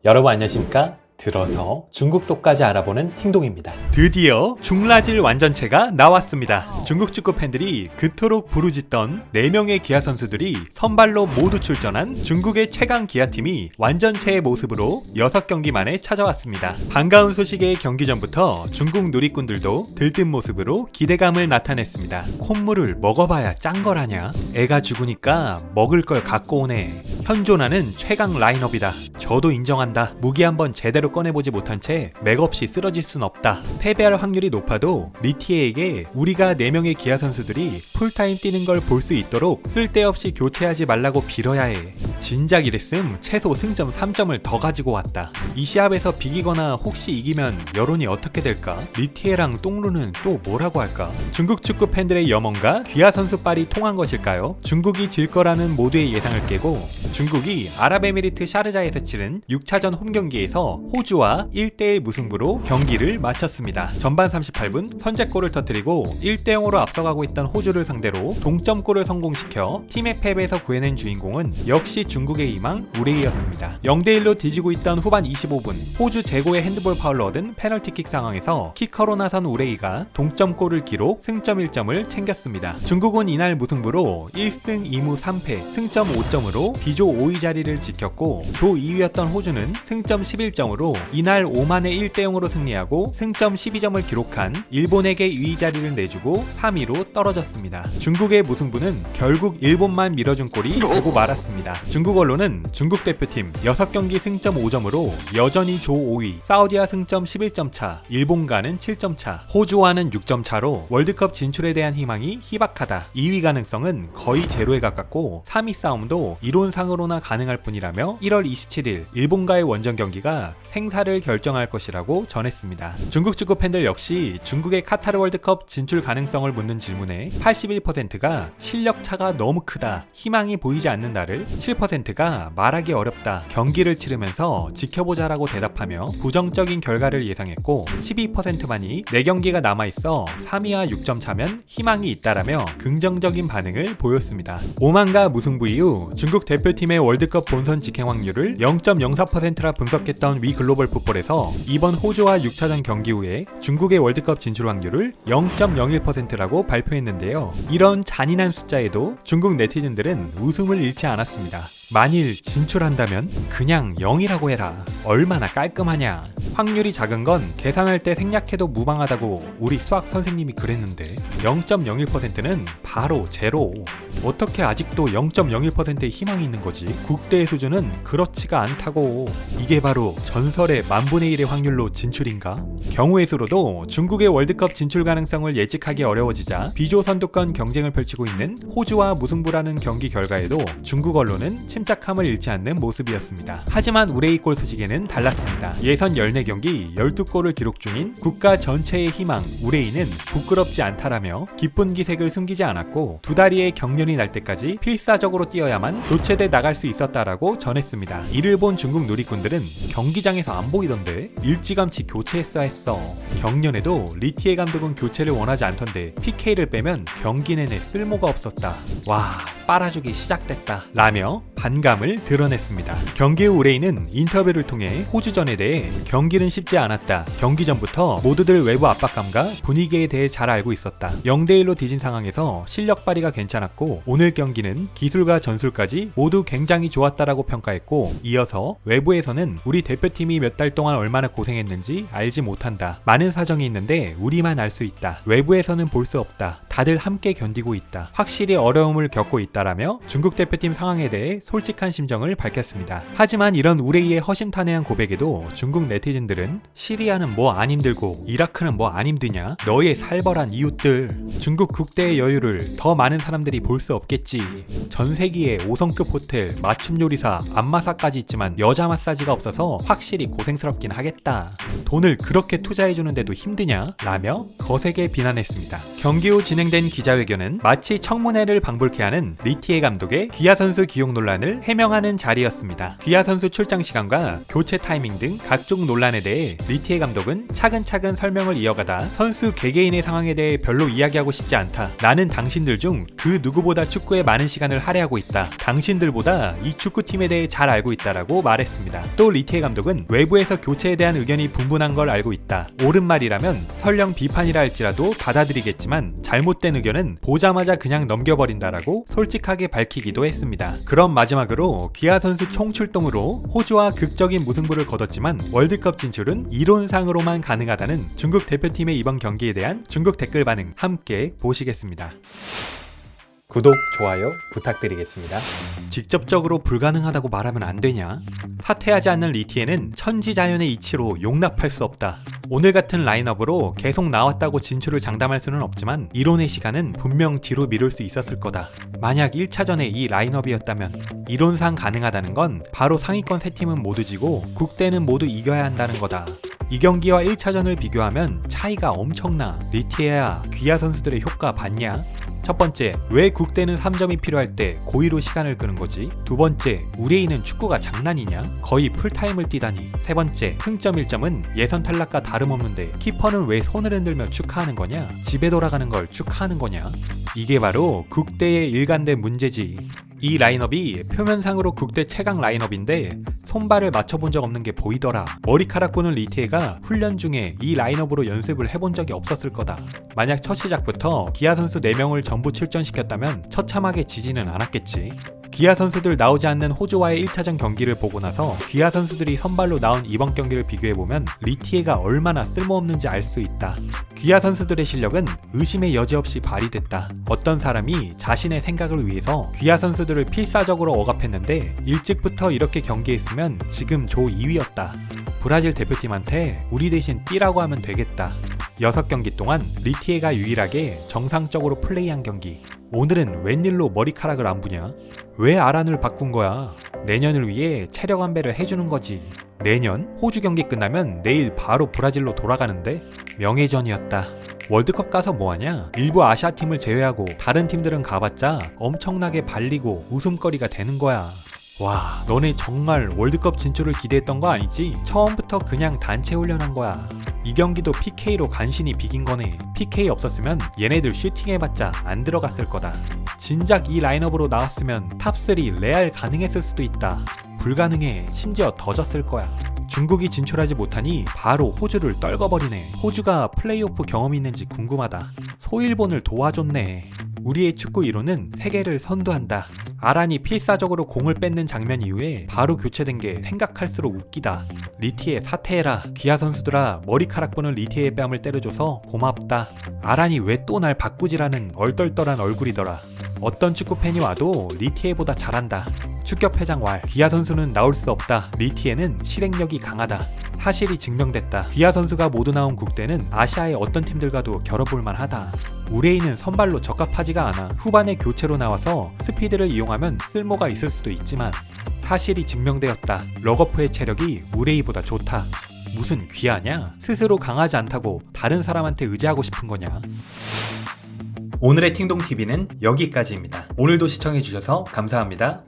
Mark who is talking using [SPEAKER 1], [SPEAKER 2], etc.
[SPEAKER 1] 여러분 안녕하십니까? 들어서 중국 속까지 알아보는 팅동입니다. 드디어 중라질 완전체가 나왔습니다. 중국 축구 팬들이 그토록 부르짖던 4명의 기아 선수들이 선발로 모두 출전한 중국의 최강 기아팀이 완전체의 모습으로 6경기 만에 찾아왔습니다. 반가운 소식의 경기 전부터 중국 누리꾼들도 들뜬 모습으로 기대감을 나타냈습니다. 콧물을 먹어봐야 짠 거라냐? 애가 죽으니까 먹을 걸 갖고 오네. 현존하는 최강 라인업이다. 저도 인정한다. 무기 한번 제대로 꺼내보지 못한 채 맥없이 쓰러질 순 없다. 패배할 확률이 높아도 리티에에게 우리가 4명의 기아 선수들이 풀타임 뛰는 걸 볼 수 있도록 쓸데없이 교체하지 말라고 빌어야 해. 진작 이랬음 최소 승점 3점을 더 가지고 왔다. 이 시합에서 비기거나 혹시 이기면 여론이 어떻게 될까? 리티에랑 똥루는 또 뭐라고 할까? 중국 축구 팬들의 염원과 기아 선수빨이 통한 것일까요? 중국이 질 거라는 모두의 예상을 깨고 중국이 아랍에미리트 샤르자에서 치른 6차전 홈경기에서 호주와 1대1 무승부로 경기를 마쳤습니다. 전반 38분 선제골을 터뜨리고 1대0으로 앞서가고 있던 호주를 상대로 동점골을 성공시켜 팀의 패배에서 구해낸 주인공은 역시 중국의 희망 우레이였습니다. 0대1로 뒤지고 있던 후반 25분 호주 제고의 핸드볼 파울로 얻은 페널티킥 상황에서 키커로 나선 우레이가 동점골을 기록 승점 1점을 챙겼습니다. 중국은 이날 무승부로 1승 2무 3패 승점 5점으로 D조 5위 자리를 지켰고 조 2위였던 호주는 승점 11점으로 이날 오만에 1대0으로 승리하고 승점 12점을 기록한 일본에게 2위 자리를 내주고 3위로 떨어졌습니다. 중국의 무승부는 결국 일본만 밀어준 꼴이 되고 말았습니다. 중국 언론은 중국 대표팀 6경기 승점 5점으로 여전히 조 5위, 사우디와 승점 11점 차, 일본과는 7점 차, 호주와는 6점 차로 월드컵 진출에 대한 희망이 희박하다. 2위 가능성은 거의 제로에 가깝고 3위 싸움도 이론상으로나 가능할 뿐이라며 1월 27일 일본과의 원정 경기가 생사를 결정할 것이라고 전했습니다. 중국 축구 팬들 역시 중국의 카타르 월드컵 진출 가능성을 묻는 질문에 81%가 실력 차가 너무 크다, 희망이 보이지 않는다를 7%가 말하기 어렵다, 경기를 치르면서 지켜보자라고 대답하며 부정적인 결과를 예상했고 12%만이 4경기가 남아있어 3위와 6점 차면 희망이 있다라며 긍정적인 반응을 보였습니다. 오만과 무승부 이후 중국 대표팀의 월드컵 본선 직행 확률을 0.04%라 분석했던 위 글로벌 풋볼에서 이번 호주와 6차전 경기 후에 중국의 월드컵 진출 확률을 0.01%라고 발표했는데요. 이런 잔인한 숫자에도 중국 네티즌들은 웃음을 잃지 않았습니다. 만일 진출한다면 그냥 0이라고 해라. 얼마나 깔끔하냐. 확률이 작은 건 계산할 때 생략해도 무방하다고 우리 수학 선생님이 그랬는데 0.01%는 바로 제로. 어떻게 아직도 0.01%의 희망이 있는 거지? 국대의 수준은 그렇지가 않다고. 이게 바로 전설의 만분의 1의 확률로 진출인가? 경우의 수로도 중국의 월드컵 진출 가능성을 예측하기 어려워지자 B조 선두권 경쟁을 펼치고 있는 호주와 무승부라는 경기 결과에도 중국 언론은 침착함을 잃지 않는 모습이었습니다. 하지만 우레이골 소식에는 달랐습니다. 예선 14경기 12골을 기록 중인 국가 전체의 희망 우레이는 부끄럽지 않다라며 기쁜 기색을 숨기지 않았고 두 다리의 경련이 날 때까지 필사적으로 뛰어야만 교체돼 나갈 수 있었다라고 전했습니다. 이를 본 중국 누리꾼들은 경기장에서 안 보이던데 일찌감치 교체했어야 했어. 경련에도 리티에 감독은 교체를 원하지 않던데 PK를 빼면 경기 내내 쓸모가 없었다. 와, 빨아주기 시작됐다 라며 반감을 드러냈습니다. 경기 후 우레이는 인터뷰를 통해 호주전에 대해 경기는 쉽지 않았다. 경기 전부터 모두들 외부 압박감과 분위기에 대해 잘 알고 있었다. 0대1로 뒤진 상황에서 실력 발휘가 괜찮았고 오늘 경기는 기술과 전술까지 모두 굉장히 좋았다라고 평가했고 이어서 외부에서는 우리 대표팀이 몇 달 동안 얼마나 고생했는지 알지 못한다. 많은 사정이 있는데 우리만 알 수 있다. 외부에서는 볼 수 없다. 다들 함께 견디고 있다. 확실히 어려움을 겪고 있다라며 중국 대표팀 상황에 대해 솔직한 심정을 밝혔습니다. 하지만 이런 우레이의 허심탄회한 고백에도 중국 네티즌들은 시리아는 뭐 안 힘들고 이라크는 뭐 안 힘드냐? 너의 살벌한 이웃들. 중국 국대의 여유를 더 많은 사람들이 볼 수 없겠지. 전 세계에 5성급 호텔, 맞춤 요리사, 안마사까지 있지만 여자 마사지가 없어서 확실히 고생스럽긴 하겠다. 돈을 그렇게 투자해주는데도 힘드냐? 라며 거세게 비난했습니다. 경기 후 진행된 기자회견은 마치 청문회를 방불케 하는 리티에 감독의 기아 선수 기용 논란에 의견을 해명하는 자리였습니다. 기아 선수 출장 시간과 교체 타이밍 등 각종 논란에 대해 리티에 감독은 차근차근 설명을 이어가다 선수 개개인의 상황에 대해 별로 이야기하고 싶지 않다. 나는 당신들 중 그 누구보다 축구에 많은 시간을 할애하고 있다. 당신들보다 이 축구팀에 대해 잘 알고 있다라고 말했습니다. 또 리티에 감독은 외부에서 교체에 대한 의견이 분분한 걸 알고 있다. 옳은 말이라면 설령 비판이라 할지라도 받아들이겠지만 잘못된 의견은 보자마자 그냥 넘겨버린다라고 솔직하게 밝히기도 했습니다. 그럼 마지막으로 기아 선수 총출동으로 호주와 극적인 무승부를 거뒀지만 월드컵 진출은 이론상으로만 가능하다는 중국 대표팀의 이번 경기에 대한 중국 댓글 반응 함께 보시겠습니다. 구독, 좋아요 부탁드리겠습니다. 직접적으로 불가능하다고 말하면 안 되냐? 사퇴하지 않는 리티에는 천지자연의 이치로 용납할 수 없다. 오늘 같은 라인업으로 계속 나왔다고 진출을 장담할 수는 없지만 이론의 시간은 분명 뒤로 미룰 수 있었을 거다. 만약 1차전에 이 라인업이었다면 이론상 가능하다는 건 바로 상위권 3팀은 모두 지고 국대는 모두 이겨야 한다는 거다. 이 경기와 1차전을 비교하면 차이가 엄청나. 리티에야 기아 선수들의 효과 봤냐? 첫 번째, 왜 국대는 3점이 필요할 때 고의로 시간을 끄는 거지? 두 번째, 우레이는 축구가 장난이냐? 거의 풀타임을 뛰다니. 세 번째, 승점 1점은 예선 탈락과 다름없는데 키퍼는 왜 손을 흔들며 축하하는 거냐? 집에 돌아가는 걸 축하하는 거냐? 이게 바로 국대의 일관된 문제지. 이 라인업이 표면상으로 국대 최강 라인업인데 손발을 맞춰본 적 없는 게 보이더라. 머리카락 보는 리티에가 훈련 중에 이 라인업으로 연습을 해본 적이 없었을 거다. 만약 첫 시작부터 기아 선수 4명을 전부 출전시켰다면 처참하게 지지는 않았겠지. 기아 선수들 나오지 않는 호주와의 1차전 경기를 보고 나서 기아 선수들이 선발로 나온 이번 경기를 비교해보면 리티에가 얼마나 쓸모없는지 알 수 있다. 기아 선수들의 실력은 의심의 여지 없이 발휘됐다. 어떤 사람이 자신의 생각을 위해서 기아 선수들을 필사적으로 억압했는데 일찍부터 이렇게 경기했으면 지금 조 2위였다. 브라질 대표팀한테 우리 대신 뛰라고 하면 되겠다. 6경기 동안 리티에가 유일하게 정상적으로 플레이한 경기. 오늘은 웬일로 머리카락을 안 부냐? 왜 아란을 바꾼 거야? 내년을 위해 체력 안배를 해주는 거지. 내년 호주 경기 끝나면 내일 바로 브라질로 돌아가는데 명예전이었다. 월드컵 가서 뭐하냐? 일부 아시아팀을 제외하고 다른 팀들은 가봤자 엄청나게 발리고 웃음거리가 되는 거야. 와, 너네 정말 월드컵 진출을 기대했던 거 아니지? 처음부터 그냥 단체 훈련한 거야. 이 경기도 PK로 간신히 비긴 거네. PK 없었으면 얘네들 슈팅해봤자 안 들어갔을 거다. 진작 이 라인업으로 나왔으면 탑3 레알 가능했을 수도 있다. 불가능해. 심지어 더 졌을 거야. 중국이 진출하지 못하니 바로 호주를 떨궈버리네. 호주가 플레이오프 경험이 있는지 궁금하다. 소일본을 도와줬네. 우리의 축구 이론은 세계를 선도한다. 아란이 필사적으로 공을 뺏는 장면 이후에 바로 교체된 게 생각할수록 웃기다. 리티에 사퇴해라. 기아 선수들아, 머리카락 보는 리티의 뺨을 때려줘서 고맙다. 아란이 왜 또 날 바꾸지라는 얼떨떨한 얼굴이더라. 어떤 축구팬이 와도 리티에보다 잘한다. 축협회장 왈. 기아 선수는 나올 수 없다. 리티에는 실행력이 강하다. 사실이 증명됐다. 기아 선수가 모두 나온 국대는 아시아의 어떤 팀들과도 겨뤄볼만 하다. 우레이는 선발로 적합하지가 않아. 후반에 교체로 나와서 스피드를 이용하면 쓸모가 있을 수도 있지만 사실이 증명되었다. 러거프의 체력이 우레이보다 좋다. 무슨 귀하냐? 스스로 강하지 않다고 다른 사람한테 의지하고 싶은 거냐? 오늘의 팅동TV는 여기까지입니다. 오늘도 시청해주셔서 감사합니다.